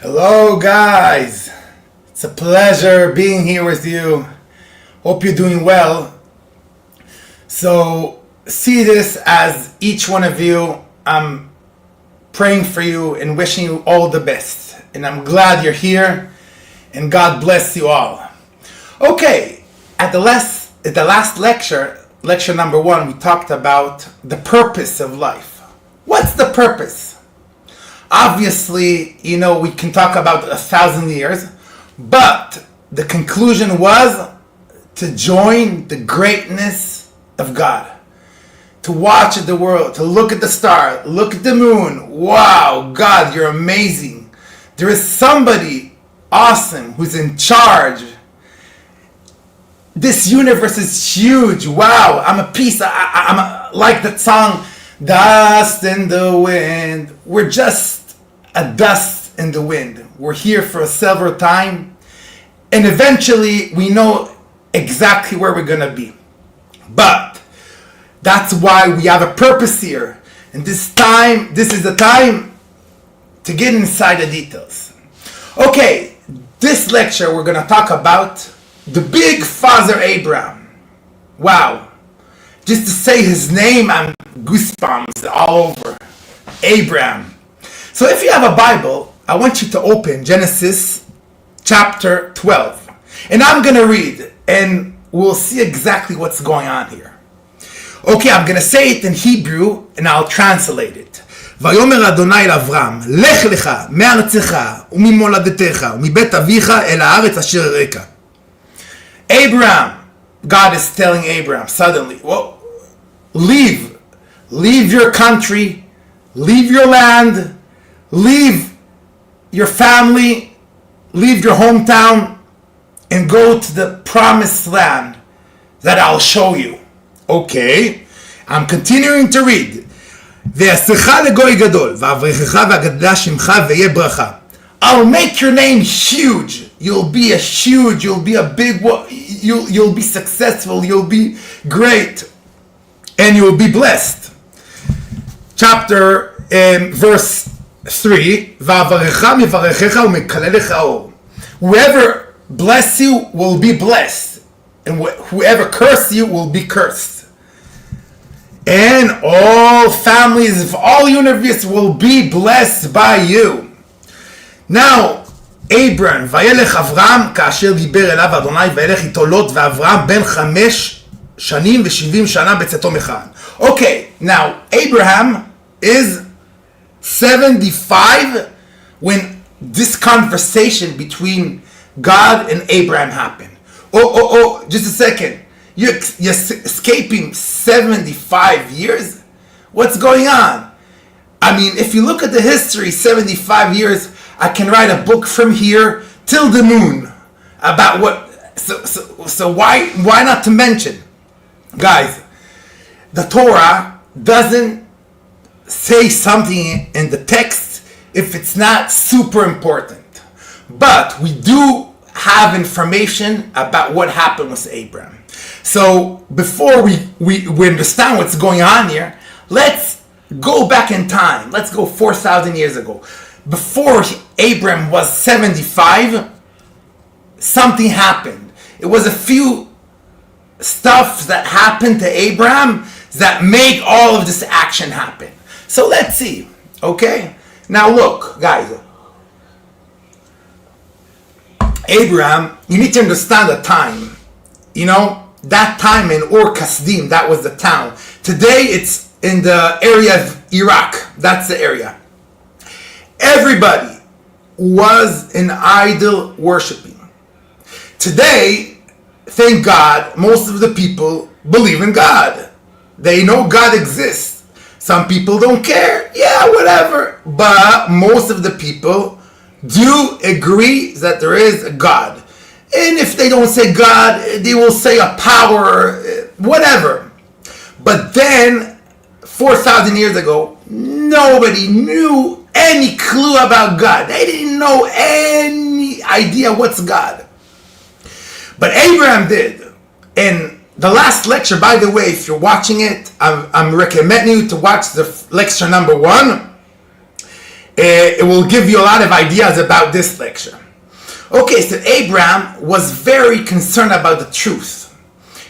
Hello, guys. It's a pleasure being here with you. Hope you're doing well. So, see this as each one of you, I'm praying for you and wishing you all the best. And I'm glad you're here, and God bless you all. Okay, at the last lecture number 1, we talked about the purpose of life. What's the purpose? Obviously, we can talk about 1,000 years, but the conclusion was to join the greatness of God. To watch at the world, to look at the star, look at the moon. Wow, God, you're amazing. There is somebody awesome who's in charge. This universe is huge. Wow, I'm a piece. I'm like that song, Dust in the Wind. We're just a dust in the wind. We're here for a several time, and eventually we know exactly where we're gonna be. But that's why we have a purpose here, and this is the time to get inside the details. Okay, this lecture we're gonna talk about the big father Abraham. Wow, just to say his name, I'm goosebumps all over. Abraham. So if you have a Bible, I want you to open Genesis chapter 12. And I'm going to read, and we'll see exactly what's going on here. Okay, I'm going to say it in Hebrew, and I'll translate it. ויאמר אדוני לאברהם, לך לך מארצך וממולדתך ומבית אביך אל הארץ אשר אראך. Abraham, God is telling Abraham suddenly, well, leave your country, leave your land, leave your family, leave your hometown, and go to the promised land that I'll show you. Okay, I'm continuing to read. ועשך לגוי גדול, ואברכך ואגדלה שמך ויהיה ברכה. I'll make your name huge. You'll be a big one. You'll be successful. You'll be great, and you'll be blessed. Verse 3, whoever bless you will be blessed, and whoever curse you will be cursed. And all families of all universe will be blessed by you. Now, Abraham, וילך אברהם כאשר דיבר אליו אדוני וילך איתו לוט ואברהם בן 5 שנים ו70 שנה בצאתו מכאן. Okay, now Abraham is 75 when this conversation between God and Abraham happened. Just a second. You're escaping 75 years? What's going on? I mean, if you look at the history, 75 years, I can write a book from here till the moon about what. So why not to mention, guys? The Torah doesn't say something in the text if it's not super important, but we do have information about what happened with Abraham. So before we understand what's going on here, let's go back in time. Let's go 4,000 years ago. Before Abraham was 75, something happened. It was a few stuff that happened to Abraham that made all of this action happen. So let's see, okay? Now look, guys. Abraham, you need to understand the time. That time in Ur Kasdim, that was the town. Today it's in the area of Iraq. That's the area. Everybody was in idol worshiping. Today, thank God, most of the people believe in God. They know God exists. Some people don't care. Yeah, whatever. But most of the people do agree that there is a God. And if they don't say God, they will say a power, whatever. But then, 4,000 years ago, nobody knew any clue about God. They didn't know any idea what's God. But Abraham did. And the last lecture, by the way, if you're watching it, I'm recommending you to watch the lecture number 1. It will give you a lot of ideas about this lecture. Okay, so Abraham was very concerned about the truth.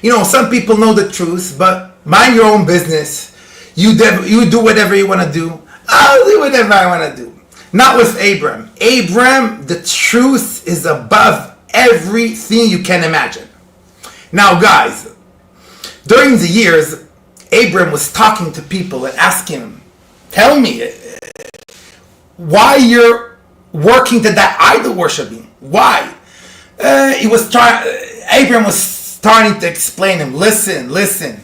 You know, some people know the truth, but mind your own business. You do whatever you want to do. I'll do whatever I want to do. Not with Abraham. Abraham, the truth is above everything you can imagine. Now, guys, during the years, Abraham was talking to people and asking them, tell me, why you're working to that idol worshiping? Why? Abraham was starting to explain to him, listen,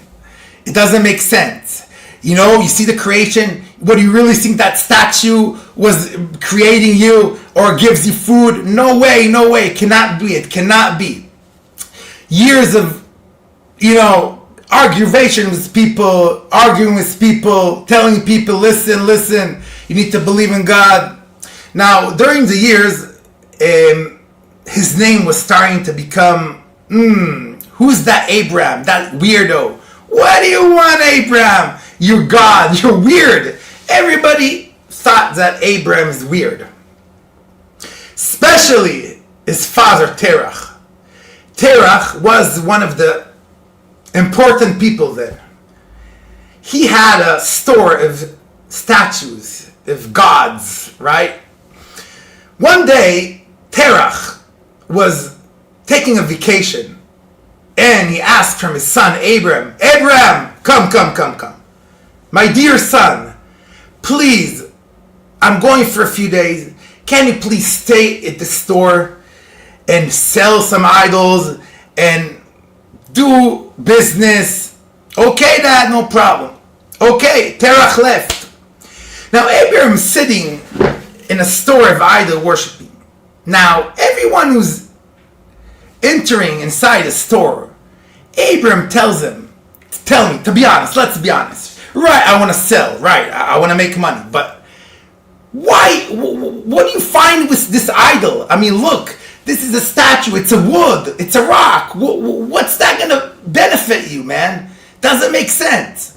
it doesn't make sense. You know, you see the creation, what do you really think that statue was creating you or gives you food? No way, it cannot be. Years of, arguing with people, telling people, listen, you need to believe in God. Now, during the years, his name was starting to become, who's that Abraham, that weirdo? What do you want, Abraham? You're God, you're weird. Everybody thought that Abraham is weird. Especially his father, Terach. Terach was one of the important people there. He had a store of statues, of gods, right? One day, Terach was taking a vacation and he asked from his son, Abraham, come. My dear son, please, I'm going for a few days. Can you please stay at the store and sell some idols and do business? Okay, Dad, no problem. Okay, Terach left. Now, Abraham's sitting in a store of idol worshiping. Now, everyone who's entering inside a store, Abraham tells him, tell me, to be honest, let's be honest. Right, I want to sell, right, I want to make money, but why, what do you find with this idol? I mean, look, this is a statue, it's a wood, it's a rock. What's that going to benefit you, man? Doesn't make sense.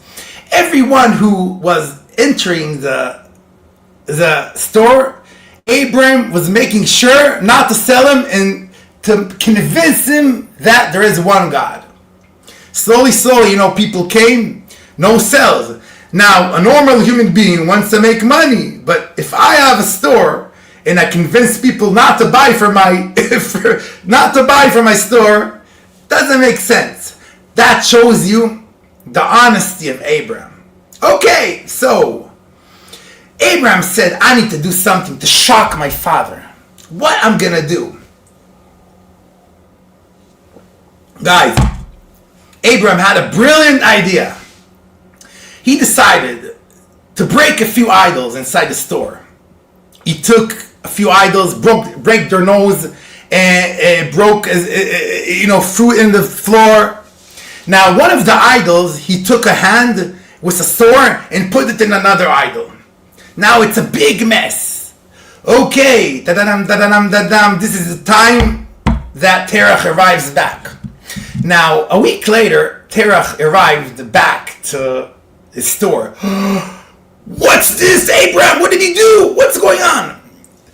Everyone who was entering the store, Abraham was making sure not to sell him and to convince him that there is one God. Slowly, people came, no sales. Now, a normal human being wants to make money, but if I have a store and I convince people not to buy from my store, doesn't make sense. That shows you the honesty of Abraham. Okay, so Abraham said, I need to do something to shock my father. What I'm gonna do? Guys, Abraham had a brilliant idea. He decided to break a few idols inside the store. He took a few idols, break their nose, and broke fruit in the floor. Now, one of the idols, he took a hand with a sword and put it in another idol. Now it's a big mess. Okay, this is the time that Terach arrives back. Now, a week later, Terach arrived back to his store. What's this, Abraham? What did he do? What's going on?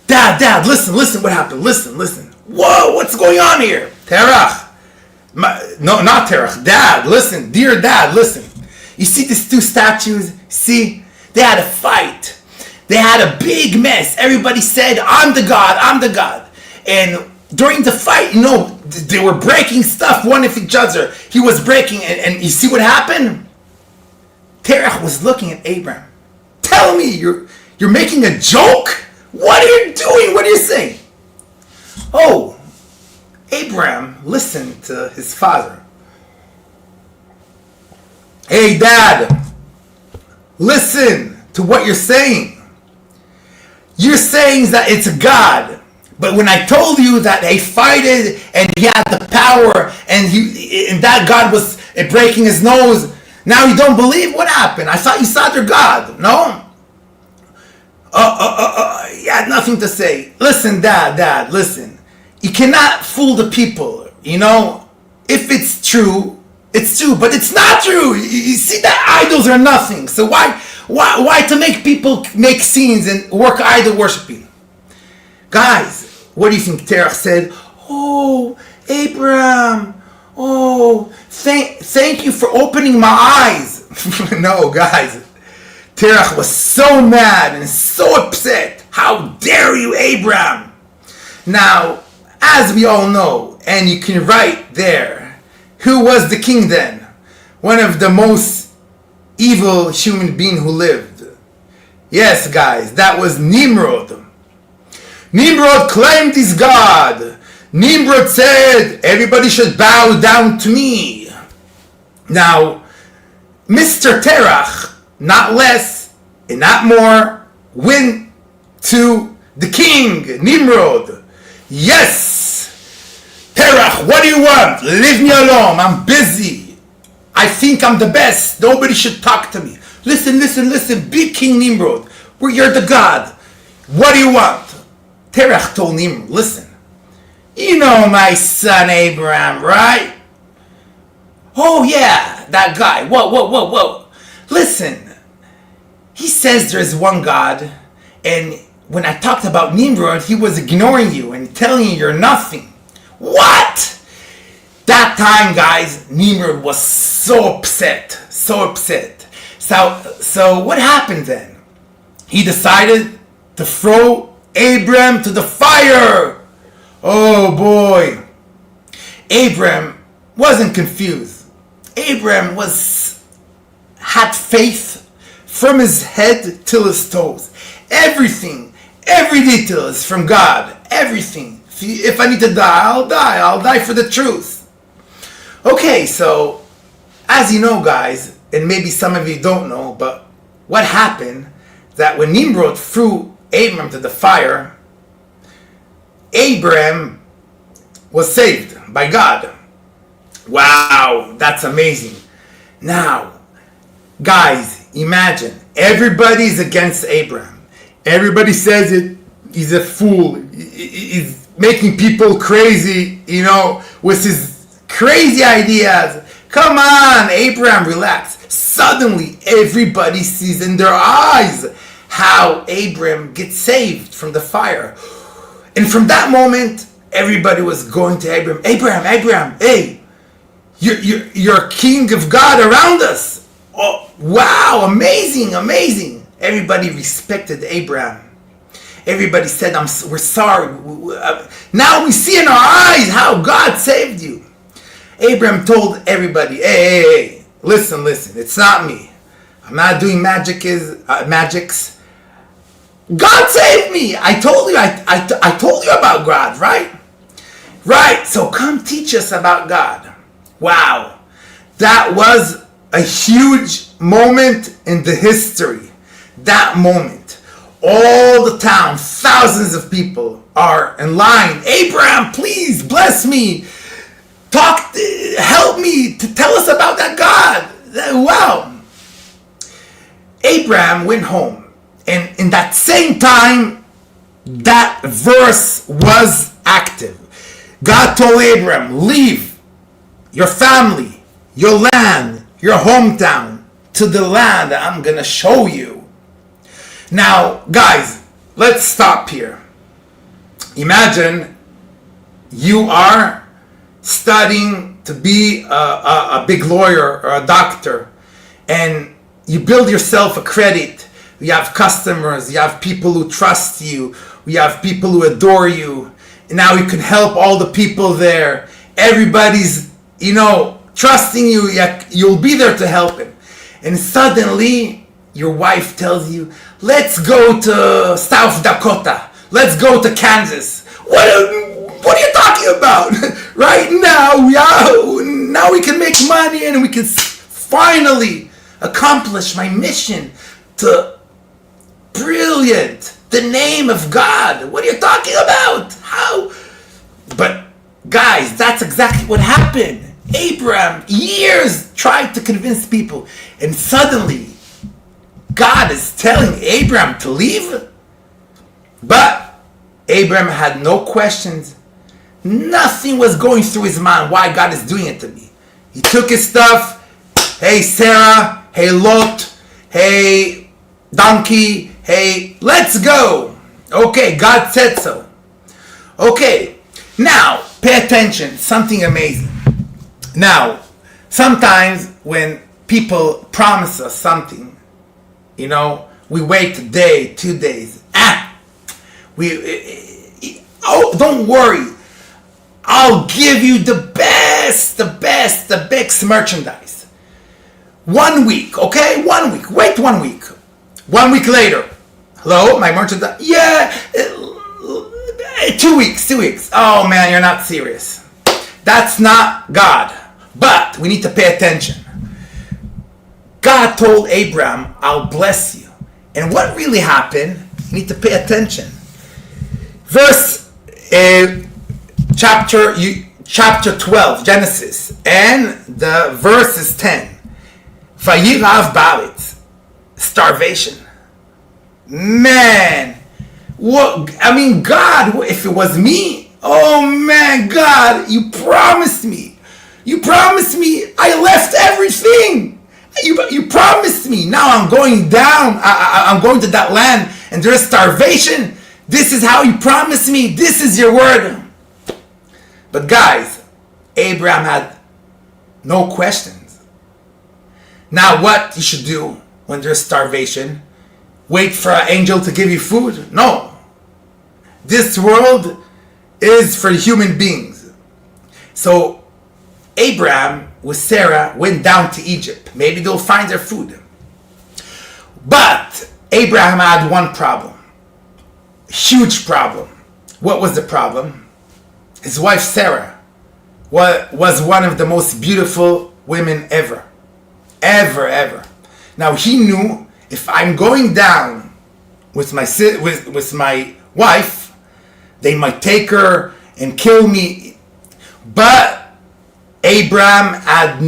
Dad, listen what happened. Listen. Whoa, what's going on here? Terach. No, not Terach. Dad, listen. Dear Dad, listen. You see these two statues? See? They had a fight. They had a big mess. Everybody said, I'm the God. And during the fight, they were breaking stuff one of each other. He was breaking, and you see what happened? Terach was looking at Abraham. Tell me, you're making a joke? What are you doing? What are you saying? Oh, Abraham listened to his father. Hey, Dad, listen to what you're saying. You're saying that it's God. But when I told you that they fighted and he had the power and that God was breaking his nose, now you don't believe? What happened? I thought you saw your God. No? You had nothing to say. Listen, Dad, listen. You cannot fool the people, If it's true, it's true. But it's not true. You see that idols are nothing. So why Why to make people make scenes and work idol worshiping? Guys, what do you think Terach said? Oh, Abraham, oh, thank you for opening my eyes. No, guys. Terach was so mad and so upset. How dare you, Abraham? Now, as we all know, and you can write there, who was the king then? One of the most evil human being who lived. Yes, guys, that was Nimrod. Nimrod claimed he's God. Nimrod said, everybody should bow down to me. Now, Mr. Terach, not less and not more, went to the king, Nimrod. Yes! Terach, what do you want? Leave me alone, I'm busy. I think I'm the best. Nobody should talk to me. Listen, big King Nimrod. You're the God. What do you want? Terach told Nimrod, listen. You know my son Abraham, right? Oh yeah, that guy. Whoa. Listen. He says there's one God, and when I talked about Nimrod, he was ignoring you and telling you you're nothing. What? That time, guys, Nimrod was so upset. So what happened then? He decided to throw Abraham to the fire. Oh boy. Abraham wasn't confused. Abraham had faith from his head till his toes. Everything, every detail is from God. Everything. If I need to die, I'll die. I'll die for the truth. Okay, so as you know, guys, and maybe some of you don't know, but what happened that when Nimrod threw Abraham to the fire, Abraham was saved by God. Wow, that's amazing. Now, guys, imagine everybody's against Abraham. Everybody says he's a fool. He's making people crazy, with his crazy ideas. Come on, Abraham, relax. Suddenly, everybody sees in their eyes how Abraham gets saved from the fire. And from that moment, everybody was going to Abraham. Abraham, hey, you're king of God around us. Oh, wow, amazing. Everybody respected Abraham. Everybody said, we're sorry. Now we see in our eyes how God saved you. Abraham told everybody, hey, listen, it's not me. I'm not doing magics. God saved me. I told you, I told you about God, right? Right, so come teach us about God. Wow, that was a huge moment in the history. That moment. All the town, thousands of people are in line. Abraham, please bless me. Help me to tell us about that God. Wow. Abraham went home, and in that same time, that verse was active. God told Abraham, leave your family, your land, your hometown, to the land that I'm gonna show you. Now, guys, let's stop here. Imagine you are studying to be a big lawyer or a doctor, and you build yourself a credit. You have customers, you have people who trust you, you have people who adore you, and now you can help all the people there. Everybody's, trusting you, you'll be there to help him. And suddenly, your wife tells you, let's go to South Dakota, let's go to Kansas. What are you talking about? Right now we can make money and we can finally accomplish my mission to the name of God. What are you talking about? How? But guys, that's exactly what happened. Abraham, years tried to convince people, and suddenly God is telling Abraham to leave. But Abraham had no questions. Nothing was going through his mind why God is doing it to me. He took his stuff. Hey Sarah, hey Lot, hey donkey, hey, let's go. Okay, God said so. Okay, now pay attention, something amazing. Now, sometimes when people promise us something, we wait a day, 2 days. Don't worry. I'll give you the best merchandise. 1 week, okay? 1 week. Wait 1 week. 1 week later. Hello, my merchandise? Yeah, 2 weeks, 2 weeks. Oh man, you're not serious. That's not God. But we need to pay attention. God told Abraham, I'll bless you. And what really happened? You need to pay attention. Verse chapter 12, Genesis, and the verse is 10. Vayirav ba'aretz, starvation. Man, what? I mean, God, if it was me, oh man, God, you promised me. You promised me. I left everything. You promised me. Now I'm going down. I'm going to that land, and there's starvation. This is how you promised me. This is your word. But guys, Abraham had no questions. Now what you should do when there's starvation? Wait for an angel to give you food? No. This world is for human beings. So Abraham with Sarah went down to Egypt. Maybe they'll find their food. But Abraham had one problem. Huge problem. What was the problem? His wife Sarah was one of the most beautiful women ever. Ever. Now he knew, if I'm going down with my wife, they might take her and kill me. But Abraham had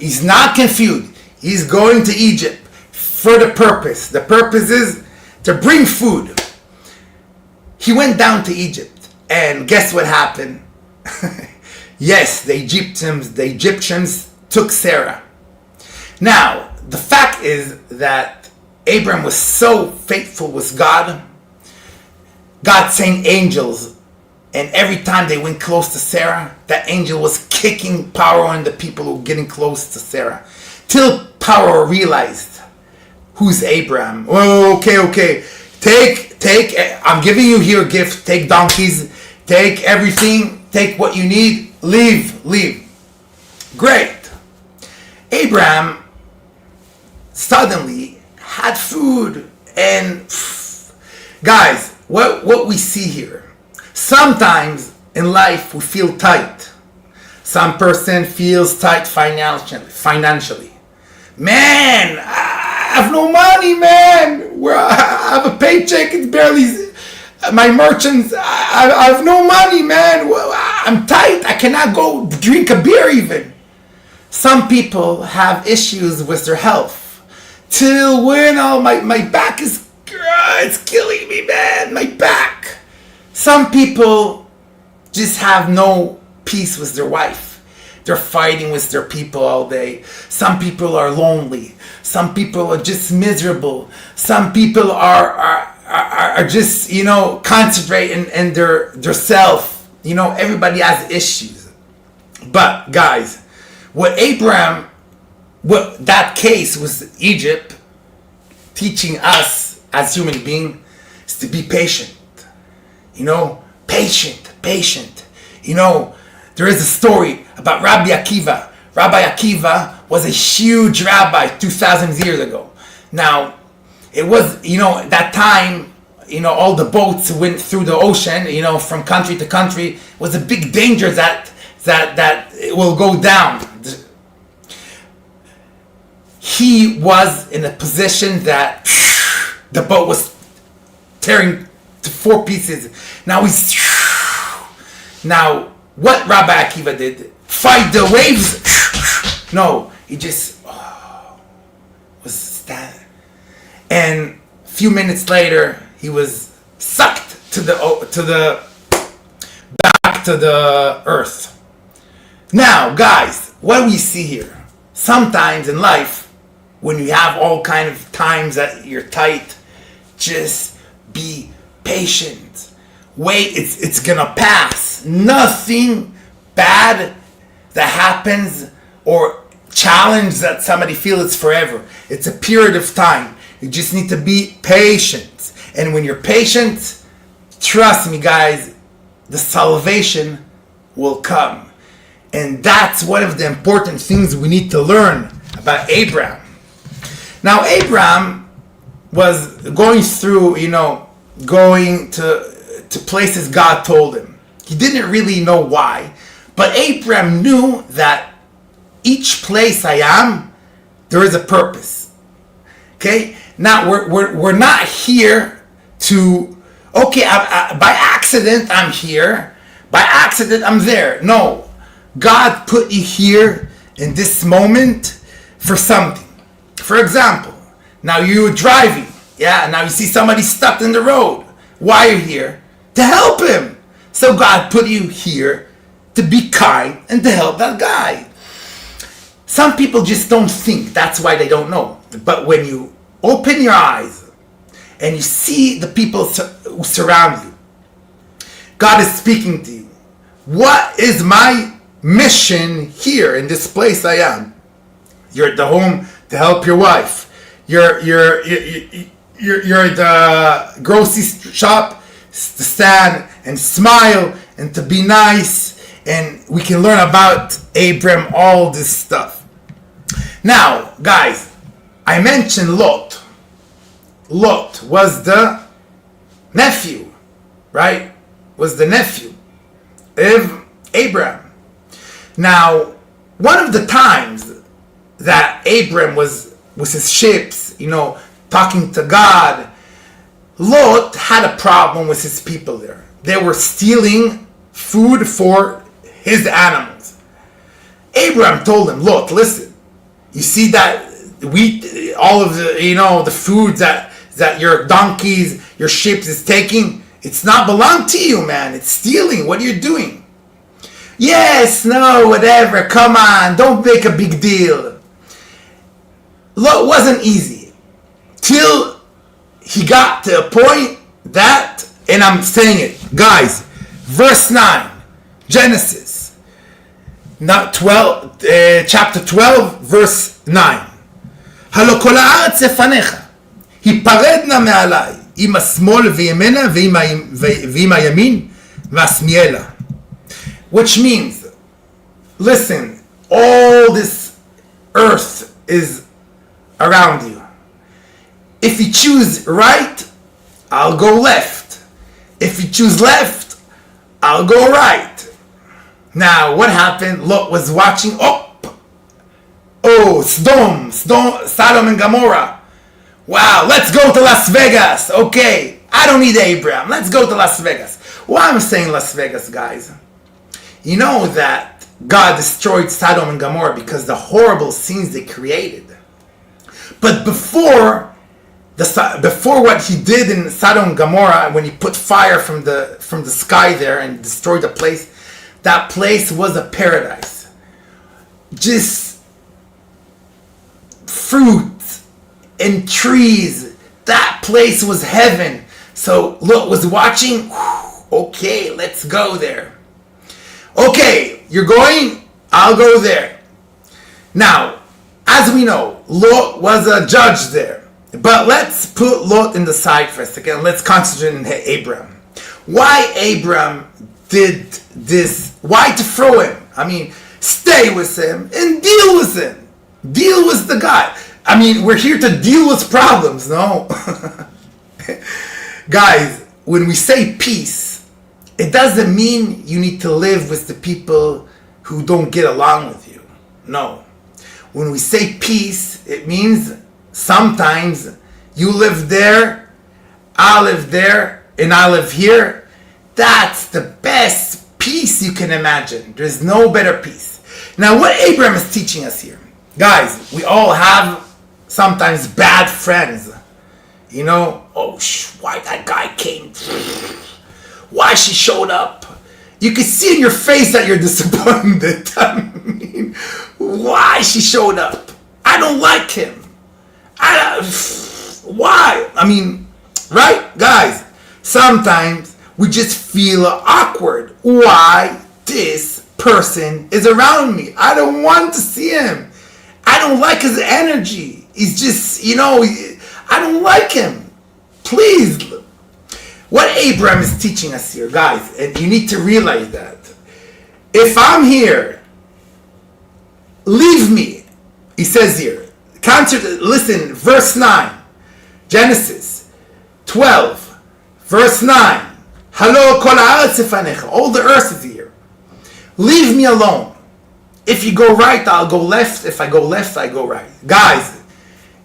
he's not confused. He's going to Egypt for the purpose. The purpose is to bring food. He went down to Egypt, and guess what happened? Yes, the Egyptians took Sarah. Now, the fact is that Abraham was so faithful with God. God sent angels, and every time they went close to Sarah, that angel was kicking Paro and the people who were getting close to Sarah. Till Paro realized, who's Abraham? Oh, okay. Take, I'm giving you here a gift. Take donkeys, take everything, take what you need, leave. Great. Abraham suddenly had food, and guys, what we see here, sometimes in life we feel tight. Some person feels tight financially. Man, I have no money, man. I have a paycheck, it's barely my merchants. I have no money, man. I'm tight. I cannot go drink a beer even. Some people have issues with their health. Till when my back is, it's killing me, man. My back. Some people just have no peace with their wife. They're fighting with their people all day. Some people are lonely. Some people are just miserable. Some people are just, concentrating in their self. Everybody has issues. But guys, what that case was Egypt teaching us as human beings is to be patient. Patient. There is a story about Rabbi Akiva. Rabbi Akiva was a huge rabbi 2,000 years ago. Now, it was, that time, all the boats went through the ocean, from country to country. It was a big danger that it will go down. He was in a position that the boat was tearing to 4 pieces. Now, what Rabbi Akiva did? Fight the waves? No, he just was standing. And a few minutes later, he was sucked back to the earth. Now, guys, what do we see here? Sometimes in life, when you have all kind of times that you're tight, just be patient. Wait, it's gonna pass. Nothing bad that happens or challenge that somebody feels forever. It's a period of time. You just need to be patient. And when you're patient, trust me guys, the salvation will come. And that's one of the important things we need to learn about Abraham. Now Abraham was going through, going to places God told him. He didn't really know why, but Abraham knew that each place I am, there is a purpose. Okay? Now we're not here to, by accident I'm here, by accident I'm there. No, God put you here in this moment for something. For example, now you're driving, now you see somebody stuck in the road. Why are you here? To help him. So God put you here to be kind and to help that guy. Some people just don't think, that's why they don't know. But when you open your eyes and you see the people who surround you, God is speaking to you. What is my mission here in this place I am? You're at the home to help your wife. You're at the grocery shop to stand and smile and to be nice. And we can learn about Abraham, all this stuff. Now, guys, I mentioned Lot. Lot was the nephew, right? Was the nephew of Abraham. Now, one of the times that Abraham was with his ships, talking to God, Lot had a problem with his people there. They were stealing food for his animals. Abraham told him, Lot, listen, you see that wheat, all of the, the food that your donkeys, your ships is taking, it's not belong to you, man. It's stealing. What are you doing? Yes, no, whatever. Come on, don't make a big deal. Lot wasn't easy till he got to a point that, and I'm saying it, guys, verse 9, Genesis, chapter 12, verse 9. הלא כל הארץ לפניך, היפרד נא מעלי, עם השמאל וימנה ועם הימין והשמאלה. Which means, listen, all this earth is around you. If you choose right, I'll go left. If you choose left, I'll go right. Now, what happened? Lot was watching. Sodom and Gomorrah. Wow, let's go to Las Vegas. Okay, I don't need Abraham. Let's go to Las Vegas. Why am I saying Las Vegas, guys? You know that God destroyed Sodom and Gomorrah because the horrible scenes they created. But before what he did in Sodom and Gomorrah, when he put fire from the sky there and destroyed the place, that place was a paradise. Just fruit and trees. That place was heaven. So Lot was watching. Okay, let's go there. Okay, you're going, I'll go there. Now, as we know, Lot was a judge there. But let's put Lot in the side for a second. Let's concentrate on Abraham. Why Abraham did this? Why to throw him? I mean, stay with him and deal with him. Deal with the guy. I mean, we're here to deal with problems, no? Guys, when we say peace, it doesn't mean you need to live with the people who don't get along with you. No. When we say peace, it means sometimes you live there, I live there, and I live here. That's the best peace you can imagine. There's no better peace. Now, what Abraham is teaching us here, guys, we all have sometimes bad friends. Why that guy came? Why she showed up? You can see in your face that you're disappointed. I mean, why she showed up? I don't like him. Why? I mean, right, guys? Sometimes we just feel awkward. Why this person is around me? I don't want to see him. I don't like his energy. He's just, I don't like him. Please. What Abraham is teaching us here, guys, and you need to realize that. If I'm here, leave me. He says here, listen, verse 9, Genesis 12, verse 9. Halo kol haaretz lefanecha. All the earth is here. Leave me alone. If you go right, I'll go left. If I go left, I go right. Guys,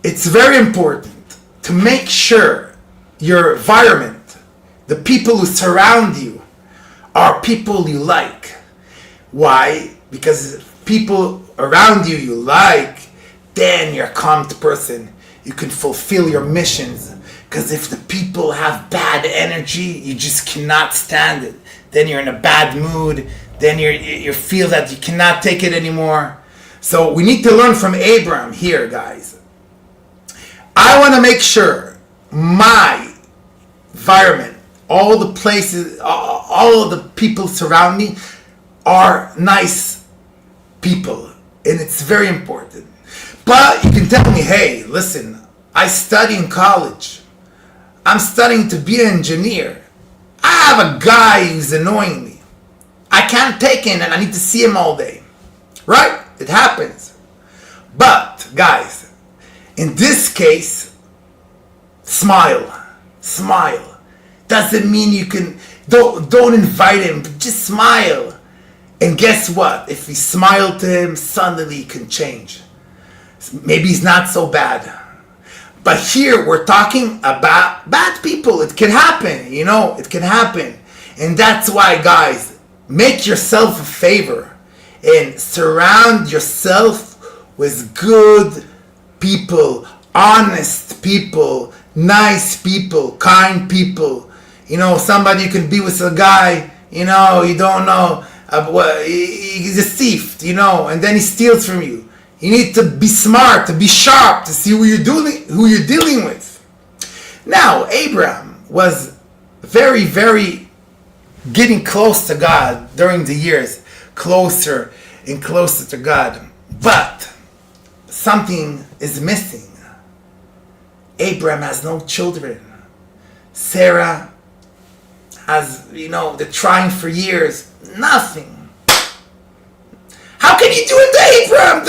it's very important to make sure your environment, the people who surround you, are people you like. Why? Because people around you like, then you're a calm person. You can fulfill your missions. Because if the people have bad energy, you just cannot stand it. Then you're in a bad mood. Then you feel that you cannot take it anymore. So we need to learn from Abraham here, guys. I want to make sure my environment, all the places, all of the people surround me are nice people. And it's very important. But you can tell me, hey, listen, I study in college. I'm studying to be an engineer. I have a guy who's annoying me. I can't take him and I need to see him all day. Right? It happens. But, guys, in this case, smile. Smile. Doesn't mean you can, don't invite him, but just smile. And guess what? If you smile to him, suddenly he can change. Maybe he's not so bad. But here we're talking about bad people. It can happen, it can happen. And that's why, guys, make yourself a favor and surround yourself with good people, honest people, nice people, kind people. Somebody you can be with a guy, you don't know, he's a thief, and then he steals from you. You need to be smart, to be sharp, to see who you're dealing with. Now, Abraham was very, very getting close to God during the years, closer and closer to God. But something is missing. Abraham has no children. Sarah has, they're trying for years. Nothing. How can you do it to Abraham?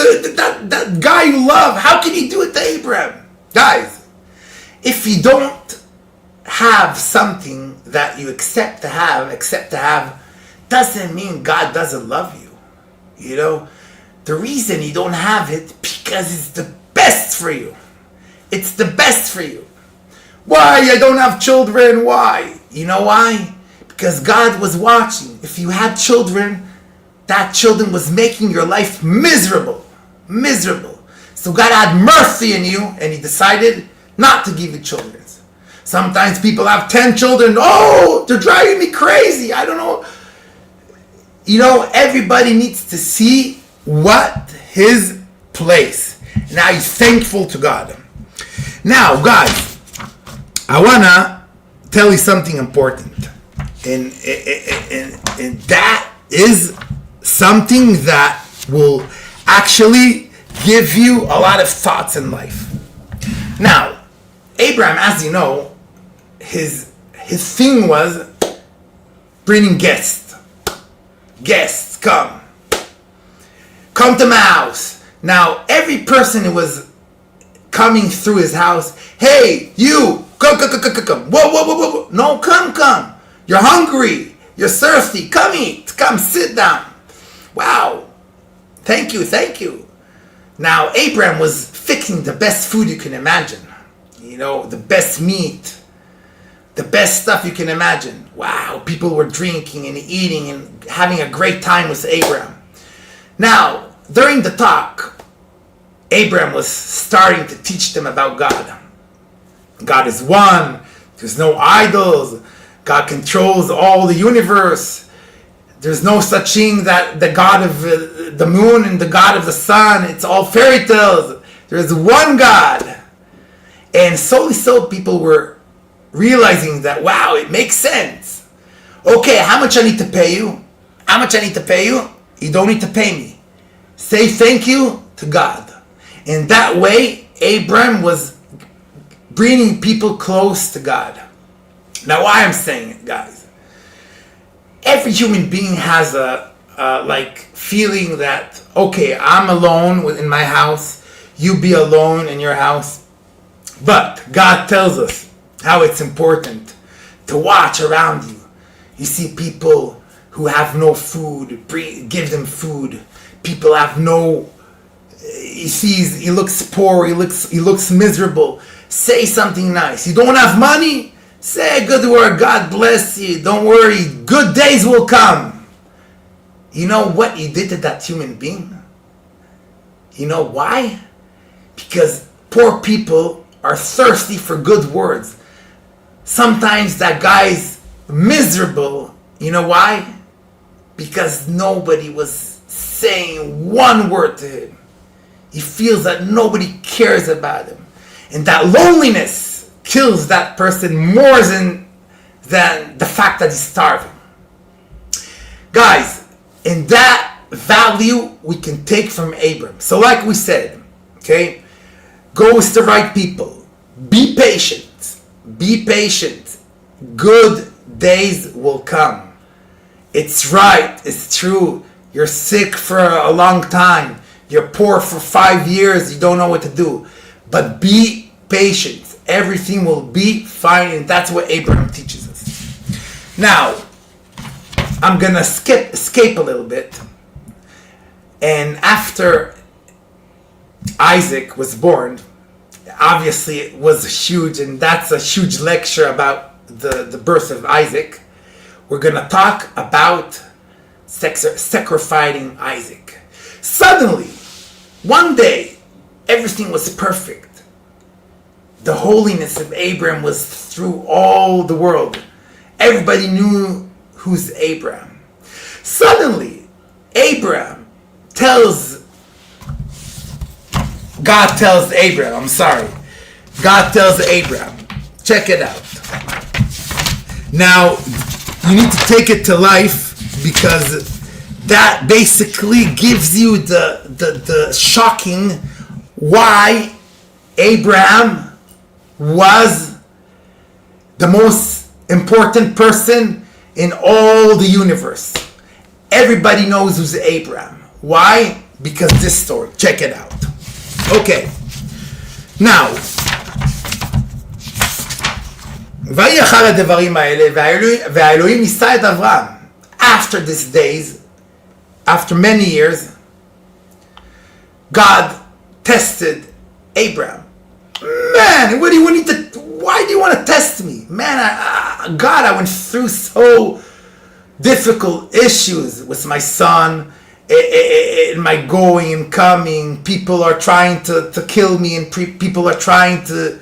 That guy you love, how can you do it to Abraham? Guys, if you don't have something that you accept to have, doesn't mean God doesn't love you. The reason you don't have it, because it's the best for you. It's the best for you. Why I don't have children? Why? You know why? Because God was watching. If you had children, that children was making your life miserable. Miserable. So God had mercy in you and he decided not to give you children. Sometimes people have 10 children. Oh, they're driving me crazy. I don't know. Everybody needs to see what his place. Now he's thankful to God. Now, guys, I want to tell you something important. And that is something that will actually give you a lot of thoughts in life. Now, Abraham, as you know, his thing was bringing guests. Guests, come to my house. Now, every person who was coming through his house, hey, you, come. Whoa. No, come. You're hungry. You're thirsty. Come eat. Come sit down. Wow. Thank you. Now, Abraham was fixing the best food you can imagine. The best meat. The best stuff you can imagine. Wow. People were drinking and eating and having a great time with Abraham. Now, during the talk, Abraham was starting to teach them about God. God is one. There's no idols. God controls all the universe. There's no such thing that the God of the moon and the God of the sun, it's all fairy tales. There's one God. And slowly so people were realizing that, wow, it makes sense. Okay, how much I need to pay you? How much I need to pay you? You don't need to pay me. Say thank you to God. And that way, Abram was bringing people close to God. Now, why I'm saying it, guys? Every human being has a feeling that, okay, I'm alone in my house, you be alone in your house. But God tells us how it's important to watch around you. You see people who have no food, give them food. People have no, he looks poor, he looks miserable. Say something nice. You don't have money? Say a good word. God bless you. Don't worry. Good days will come. You know what you did to that human being? You know why? Because poor people are thirsty for good words. Sometimes that guy's miserable. You know why? Because nobody was saying one word to him. He feels that nobody cares about him. And that loneliness kills that person more than the fact that he's starving. Guys, in that value we can take from Abram. So like we said, okay, go with the right people. Be patient. Be patient. Good days will come. It's right. It's true. You're sick for a long time. You're poor for 5 years. You don't know what to do. But be patient. Everything will be fine. And that's what Abraham teaches us. Now, I'm going to escape a little bit. And after Isaac was born, obviously it was huge. And that's a huge lecture about the birth of Isaac. We're going to talk about sacrificing Isaac. Suddenly, one day, everything was perfect. The holiness of Abraham was through all the world. Everybody knew who's Abraham. Suddenly, God tells Abraham, God tells Abraham, check it out. Now, you need to take it to life, because that basically gives you the shocking why Abraham was the most important person in all the universe. Everybody knows who's Abraham. Why? Because this story. Check it out. Okay. Now, after these days, after many years, God tested Abraham. Man, why do you want to test me? Man, God, I went through so difficult issues with my son, in my going and coming. People are trying to kill me, and people are trying to...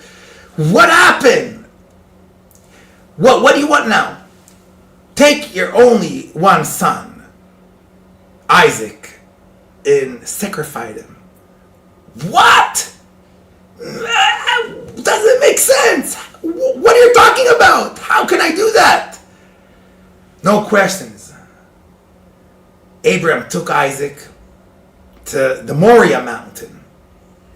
What happened? What do you want now? Take your only one son, Isaac, and sacrifice him. What? Doesn't make sense. What are you talking about? How can I do that? No questions. Abraham took Isaac to the Moriah mountain.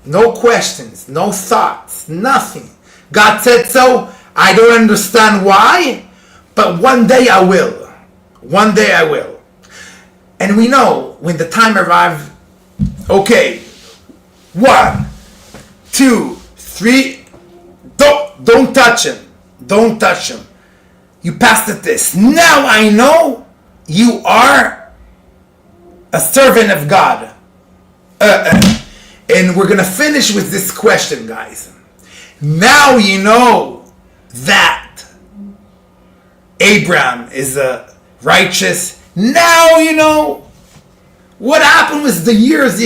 No questions, no thoughts, nothing. God said so. I don't understand why, but one day I will. One day I will. And we know when the time arrived, okay, 1, 2, 3, don't touch him. Don't touch him. You passed the test. Now I know you are a servant of God. And we're going to finish with this question, guys. Now you know that Abraham is a righteous. Now you know what happened with the years.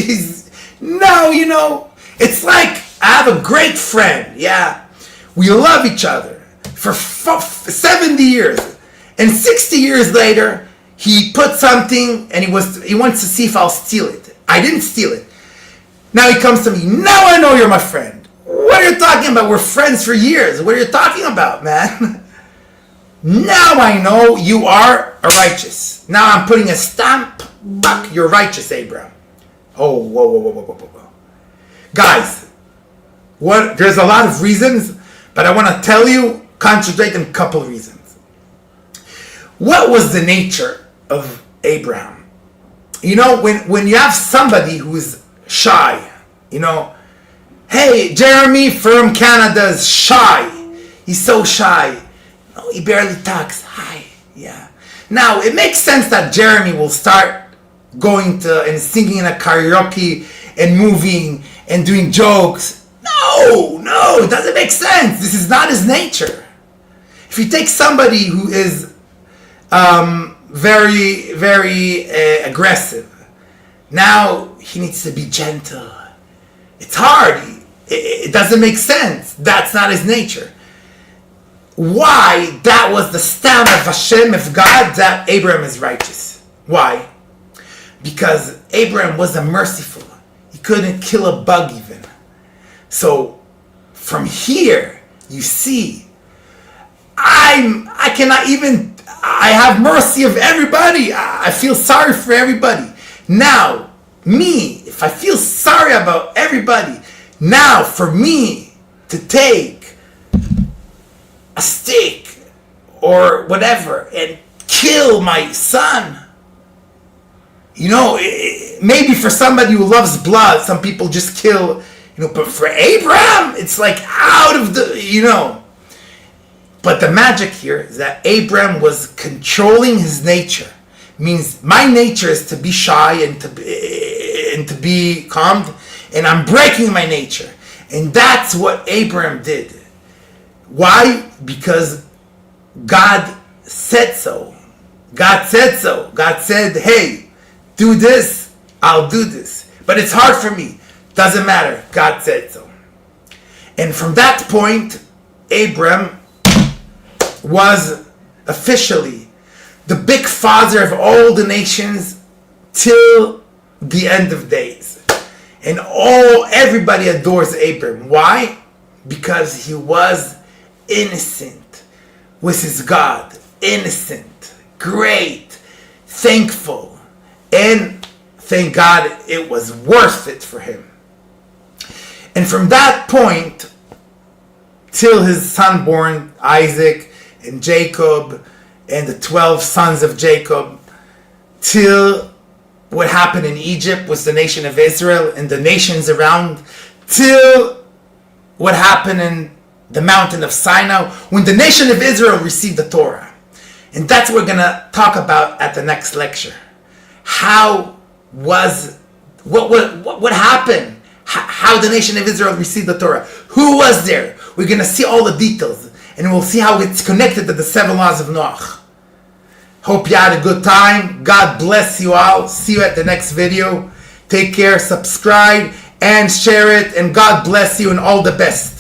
Now you know. It's like I have a great friend. Yeah, we love each other for 70 years, and 60 years later, he put something and he wants to see if I'll steal it. I didn't steal it. Now he comes to me. Now I know you're my friend. What What are you talking about? We're friends for years. What are you talking about, man? Now I know you are a righteous. Now I'm putting a stamp. Fuck, you're righteous, Abraham. Oh, whoa. Guys, there's a lot of reasons, but I want to tell you, concentrate on a couple reasons. What was the nature of Abraham? You know, when you have somebody who's shy, you know, hey, Jeremy from Canada is shy. He's so shy. No, he barely talks. Hi. Yeah. Now, it makes sense that Jeremy will start going to and singing in a karaoke and moving and doing jokes. No, it doesn't make sense. This is not his nature. If you take somebody who is very, very aggressive, now he needs to be gentle. It's hard. It doesn't make sense. That's not his nature. Why? That was the stamp of Hashem, of God, that Abraham is righteous. Why? Because Abraham was a merciful. He couldn't kill a bug even. So from here, you see, I have mercy of everybody. I feel sorry for everybody. Now, me, if I feel sorry about everybody, now for me to take a stick or whatever and kill my son, you know, maybe for somebody who loves blood, some people just kill, you know, but for Abraham, it's like out of the, you know. But the magic here is that Abraham was controlling his nature. Means my nature is to be shy and to be calm, and I'm breaking my nature. And that's what Abraham did. Why? Because God said so. God said so. God said, hey, do this, I'll do this. But it's hard for me. Doesn't matter. God said so. And from that point, Abraham was officially the big father of all the nations till the end of days. And everybody adores Abraham. Why? Because he was innocent with his God. Innocent, great, thankful. And thank God it was worth it for him. And from that point till his son born, Isaac and Jacob and the 12 sons of Jacob, till what happened in Egypt with the nation of Israel and the nations around, till what happened in the mountain of Sinai when the nation of Israel received the Torah. And that's what we're going to talk about at the next lecture. What happened? How the nation of Israel received the Torah. Who was there? We're going to see all the details. And we'll see how it's connected to the 7 laws of Noach. Hope you had a good time. God bless you all. See you at the next video. Take care, subscribe, and share it. And God bless you and all the best.